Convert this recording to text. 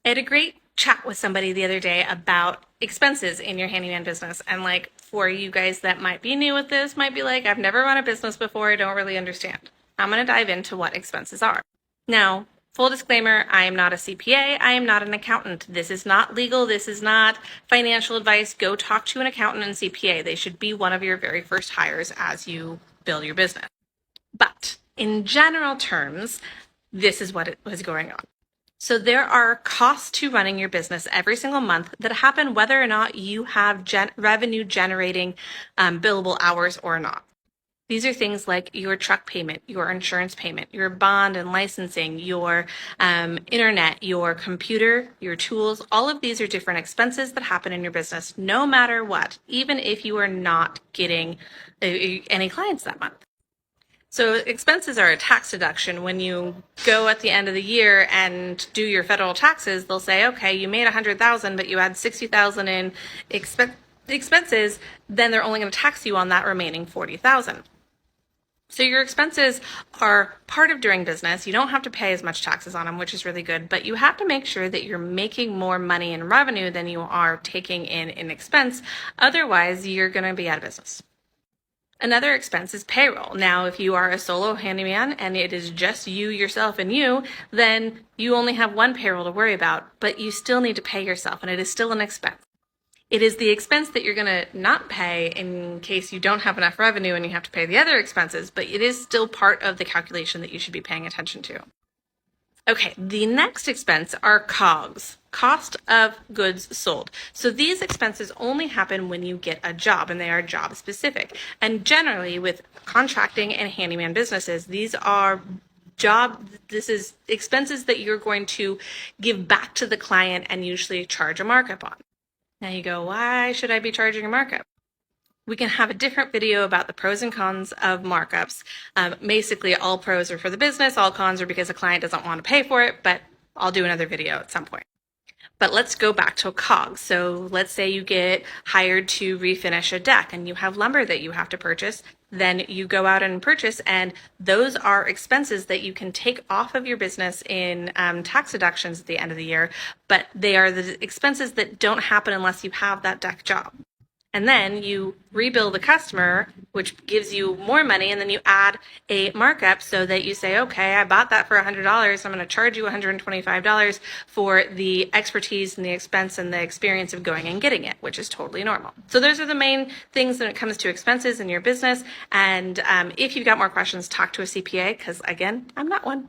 I had a great chat with somebody the other day about expenses in your handyman business. And like for you guys that might be new with this, might be like, I've never run a business before, I don't really understand. I'm going to dive into what expenses are. Now, full disclaimer, I am not a CPA. I am not an accountant. This is not legal. This is not financial advice. Go talk to an accountant and CPA. They should be one of your very first hires as you build your business. But in general terms, this is what was going on. So there are costs to running your business every single month that happen whether or not you have revenue generating billable hours or not. These are things like your truck payment, your insurance payment, your bond and licensing, your internet, your computer, your tools. All of these are different expenses that happen in your business, no matter what, even if you are not getting any clients that month. So expenses are a tax deduction. When you go at the end of the year and do your federal taxes, they'll say, okay, you made $100,000, but you had $60,000 in expenses, then they're only going to tax you on that remaining $40,000. So your expenses are part of doing business. You don't have to pay as much taxes on them, which is really good, but you have to make sure that you're making more money in revenue than you are taking in expense. Otherwise, you're going to be out of business. Another expense is payroll. Now, if you are a solo handyman and it is just you, yourself, and you, then you only have one payroll to worry about, but you still need to pay yourself, and it is still an expense. It is the expense that you're going to not pay in case you don't have enough revenue and you have to pay the other expenses, but it is still part of the calculation that you should be paying attention to. Okay, the next expense are COGS, cost of goods sold. So these expenses only happen when you get a job, and they are job specific. And generally with contracting and handyman businesses, this is expenses that you're going to give back to the client and usually charge a markup on. Now you go, why should I be charging a markup? We can have a different video about the pros and cons of markups. Basically, all pros are for the business, all cons are because a client doesn't want to pay for it, but I'll do another video at some point. But let's go back to COGS. So let's say you get hired to refinish a deck and you have lumber that you have to purchase. Then you go out and purchase, and those are expenses that you can take off of your business in tax deductions at the end of the year, but they are the expenses that don't happen unless you have that deck job. And then you rebill the customer, which gives you more money, and then you add a markup so that you say, okay, I bought that for $100. I'm going to charge you $125 for the expertise and the expense and the experience of going and getting it, which is totally normal. So those are the main things when it comes to expenses in your business. And if you've got more questions, talk to a CPA because, again, I'm not one.